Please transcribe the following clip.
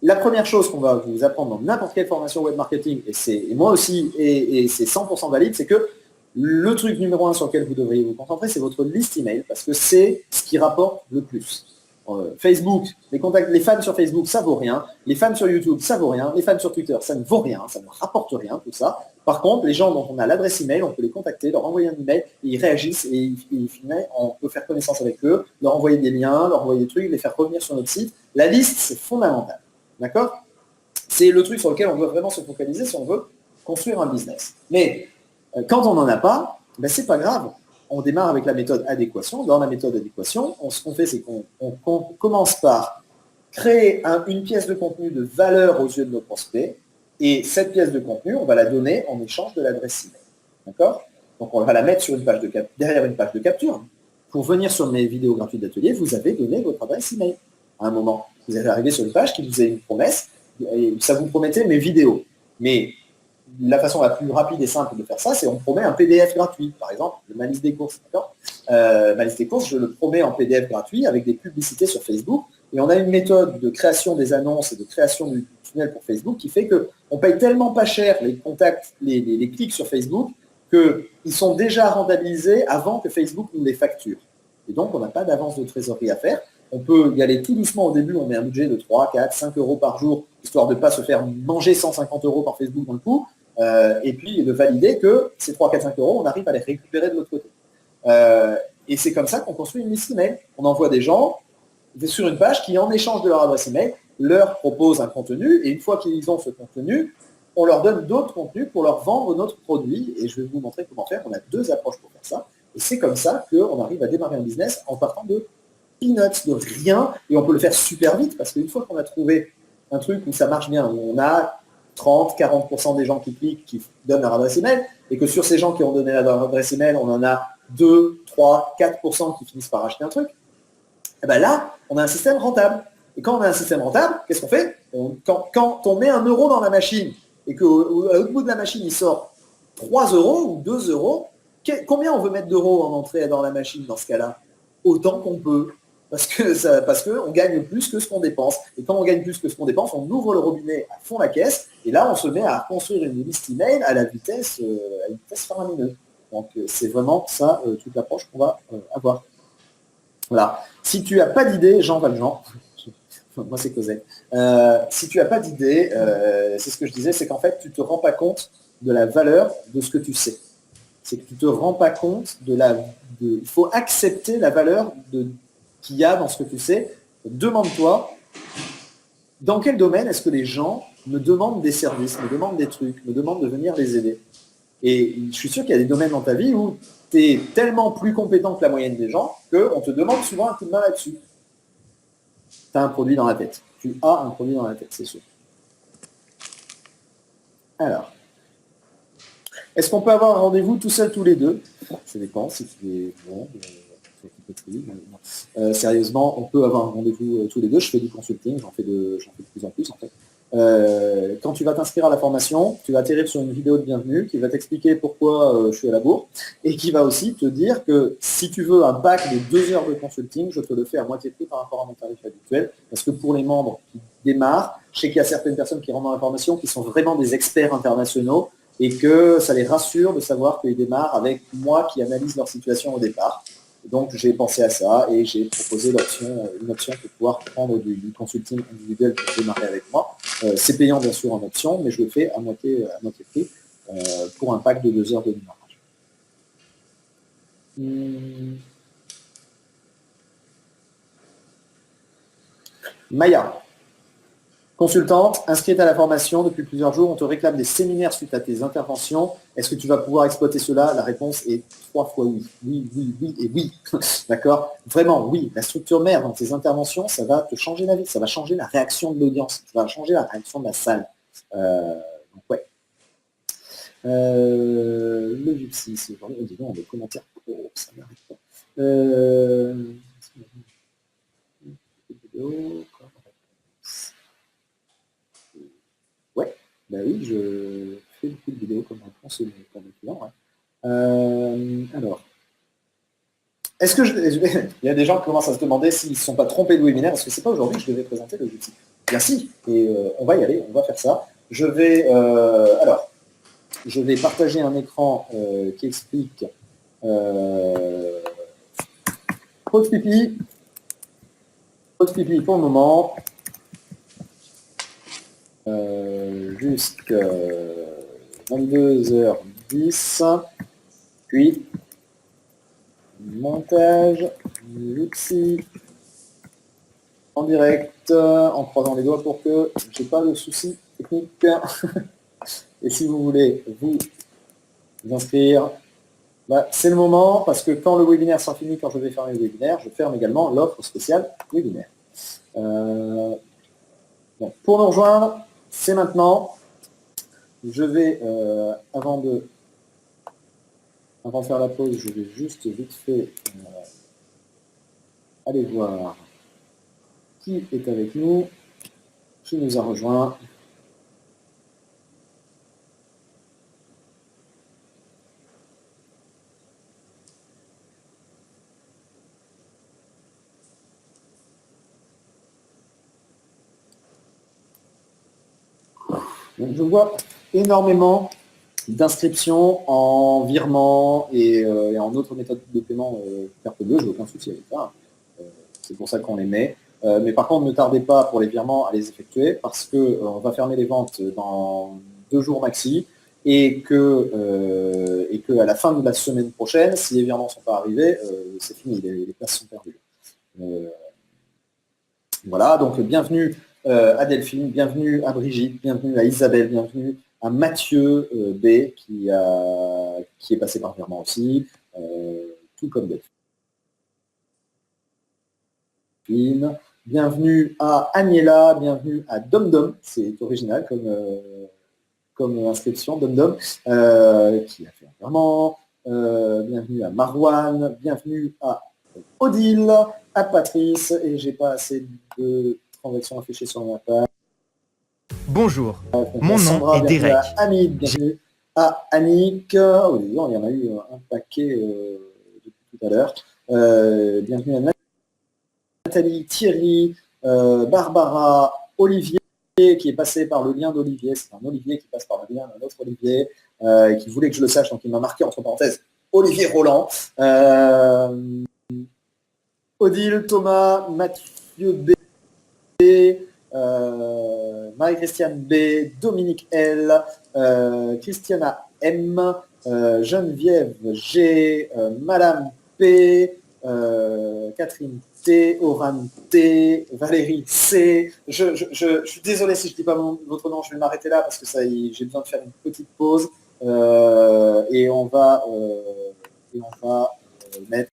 la première chose qu'on va vous apprendre dans n'importe quelle formation web marketing, et moi aussi, et c'est 100% valide, c'est que le truc numéro 1 sur lequel vous devriez vous concentrer, c'est votre liste email, parce que c'est ce qui rapporte le plus. Facebook, les fans sur Facebook, ça vaut rien. Les fans sur YouTube, ça vaut rien. Les fans sur Twitter, ça ne vaut rien. Ça ne rapporte rien, tout ça. Par contre, les gens dont on a l'adresse email, on peut les contacter, leur envoyer un email, et ils réagissent, et on peut faire connaissance avec eux, leur envoyer des liens, leur envoyer des trucs, les faire revenir sur notre site. La liste, c'est fondamental. D'accord? C'est le truc sur lequel on doit vraiment se focaliser si on veut construire un business. Mais quand on n'en a pas, ben, c'est pas grave. On démarre avec la méthode adéquation. Dans la méthode adéquation, ce qu'on fait, c'est qu'on commence par créer une pièce de contenu de valeur aux yeux de nos prospects. Et cette pièce de contenu, on va la donner en échange de l'adresse email. D'accord? Donc on va la mettre sur derrière une page de capture. Pour venir sur mes vidéos gratuites d'atelier, vous avez donné votre adresse email à un moment. Vous allez arriver sur une page qui vous a une promesse, et ça vous promettait mes vidéos. Mais la façon la plus rapide et simple de faire ça, c'est on promet un PDF gratuit. Par exemple, ma liste des courses. Ma liste des courses, je le promets en PDF gratuit avec des publicités sur Facebook. Et on a une méthode de création des annonces et de création du tunnel pour Facebook qui fait qu'on paye tellement pas cher les contacts, les clics sur Facebook, qu'ils sont déjà rentabilisés avant que Facebook nous les facture. Et donc, on n'a pas d'avance de trésorerie à faire. On peut y aller tout doucement au début, on met un budget de 3, 4, 5 euros par jour, histoire de ne pas se faire manger 150 euros par Facebook dans le coup, et puis de valider que ces 3, 4, 5 euros, on arrive à les récupérer de l'autre côté. Et c'est comme ça qu'on construit une liste email. On envoie des gens sur une page qui, en échange de leur adresse email, leur propose un contenu, et une fois qu'ils ont ce contenu, on leur donne d'autres contenus pour leur vendre notre produit, et je vais vous montrer comment faire. On a 2 approches pour faire ça, et c'est comme ça qu'on arrive à démarrer un business en partant de peanuts, de rien, et on peut le faire super vite, parce qu'une fois qu'on a trouvé un truc où ça marche bien, où on a 30-40% des gens qui cliquent, qui donnent leur adresse email, et que sur ces gens qui ont donné leur adresse email, on en a 2, 3, 4% qui finissent par acheter un truc, et bien là, on a un système rentable. Et quand on a un système rentable, qu'est-ce qu'on fait? Quand on met 1 euro dans la machine, et qu'au bout de la machine, il sort 3 euros ou 2 euros, combien on veut mettre d'euros en entrée dans la machine dans ce cas-là? Autant qu'on peut. Parce qu'on gagne plus que ce qu'on dépense. Et quand on gagne plus que ce qu'on dépense, on ouvre le robinet à fond la caisse, et là, on se met à construire une liste email à une vitesse faramineuse. Donc, c'est vraiment ça, toute l'approche qu'on va avoir. Voilà. Si tu n'as pas d'idée, Jean Valjean, moi c'est Cosette, si tu n'as pas d'idée, c'est ce que je disais, c'est qu'en fait, tu ne te rends pas compte de la valeur de ce que tu sais. C'est que tu ne te rends pas compte il faut accepter la valeur qu'il y a dans ce que tu sais. Demande-toi, dans quel domaine est-ce que les gens me demandent des services, me demandent des trucs, me demandent de venir les aider? Et je suis sûr qu'il y a des domaines dans ta vie où tu es tellement plus compétent que la moyenne des gens qu'on te demande souvent un coup de main là-dessus. Tu as un produit dans la tête. Tu as un produit dans la tête, c'est sûr. Alors, est-ce qu'on peut avoir un rendez-vous tout seul, tous les deux? Ça dépend, si tu es bon, sérieusement, on peut avoir un rendez-vous tous les deux. Je fais du consulting, j'en fais de plus en plus en fait. Quand tu vas t'inscrire à la formation, tu vas atterrir sur une vidéo de bienvenue qui va t'expliquer pourquoi je suis à la bourre et qui va aussi te dire que si tu veux un pack de 2 heures de consulting, je te le fais à moitié prix par rapport à mon tarif habituel, parce que pour les membres qui démarrent, je sais qu'il y a certaines personnes qui rentrent dans la formation qui sont vraiment des experts internationaux et que ça les rassure de savoir qu'ils démarrent avec moi qui analyse leur situation au départ. Donc j'ai pensé à ça et j'ai proposé une option pour pouvoir prendre du consulting individuel pour démarrer avec moi. C'est payant bien sûr en option, mais je le fais à moitié prix pour un pack de 2 heures de démarrage. Maya, consultante, inscrite à la formation depuis plusieurs jours, on te réclame des séminaires suite à tes interventions. Est-ce que tu vas pouvoir exploiter cela? La réponse est 3 fois oui. Oui, oui, oui et oui. D'accord? Vraiment, oui. La structure mère dans tes interventions, ça va te changer la vie, ça va changer la réaction de l'audience, ça va changer la réaction de la salle. Donc, ouais. Le gypsy, c'est vraiment, dis donc, des commentaires. Oh, ça n'arrête pas. Ouais, bah oui, je fais beaucoup de vidéos comme réponse pour mes clients. Ouais. Alors, est-ce que il y a des gens qui commencent à se demander s'ils ne se sont pas trompés de webinaire, parce que c'est pas aujourd'hui que je devais présenter le gypsy. Bien si, et on va y aller, on va faire ça. Je vais partager un écran qui explique pause pipi pour le moment, jusqu'à 22h10, puis montage, Luxi, en direct, en croisant les doigts pour que je n'ai pas de soucis techniques. Et si vous voulez vous inscrire, c'est le moment, parce que quand le webinaire sera fini, quand je vais fermer le webinaire, je ferme également l'offre spéciale webinaire. Donc, pour nous rejoindre, c'est maintenant. Je vais, avant de faire la pause, je vais juste vite fait aller voir qui est avec nous, qui nous a rejoint. Donc, je vois énormément d'inscriptions en virement et en autres méthodes de paiement carte bleue, je n'ai aucun souci avec ça. C'est pour ça qu'on les met. Mais par contre, ne tardez pas pour les virements à les effectuer parce qu'on va fermer les ventes dans 2 jours maxi et que à la fin de la semaine prochaine, si les virements ne sont pas arrivés, c'est fini, les places sont perdues. Voilà, donc bienvenue à Delphine, bienvenue à Brigitte, bienvenue à Isabelle, bienvenue à Mathieu B qui est passé par virement aussi, tout comme Delphine. Bienvenue à Agnella, bienvenue à DomDom, c'est original comme inscription, DomDom, qui a fait un virement. Bienvenue à Marwan, bienvenue à Odile, à Patrice, et j'ai pas assez de transactions affichées sur ma page. Bonjour, mon nom est Derek. À Hamid, bienvenue à Annick. Oh, il y en a eu un paquet depuis tout à l'heure. Bienvenue à Nathalie, Thierry, Barbara, Olivier, qui est passé par le lien d'Olivier. C'est un Olivier qui passe par le lien d'un autre Olivier, et qui voulait que je le sache, donc il m'a marqué entre parenthèses Olivier Roland. Odile, Thomas, Mathieu B, Marie-Christiane B, Dominique L, Christiana M, Geneviève G, Madame P, Catherine T, Oran T, Valérie C. Je suis désolé si je ne dis pas votre nom, je vais m'arrêter là parce que j'ai besoin de faire une petite pause et on va mettre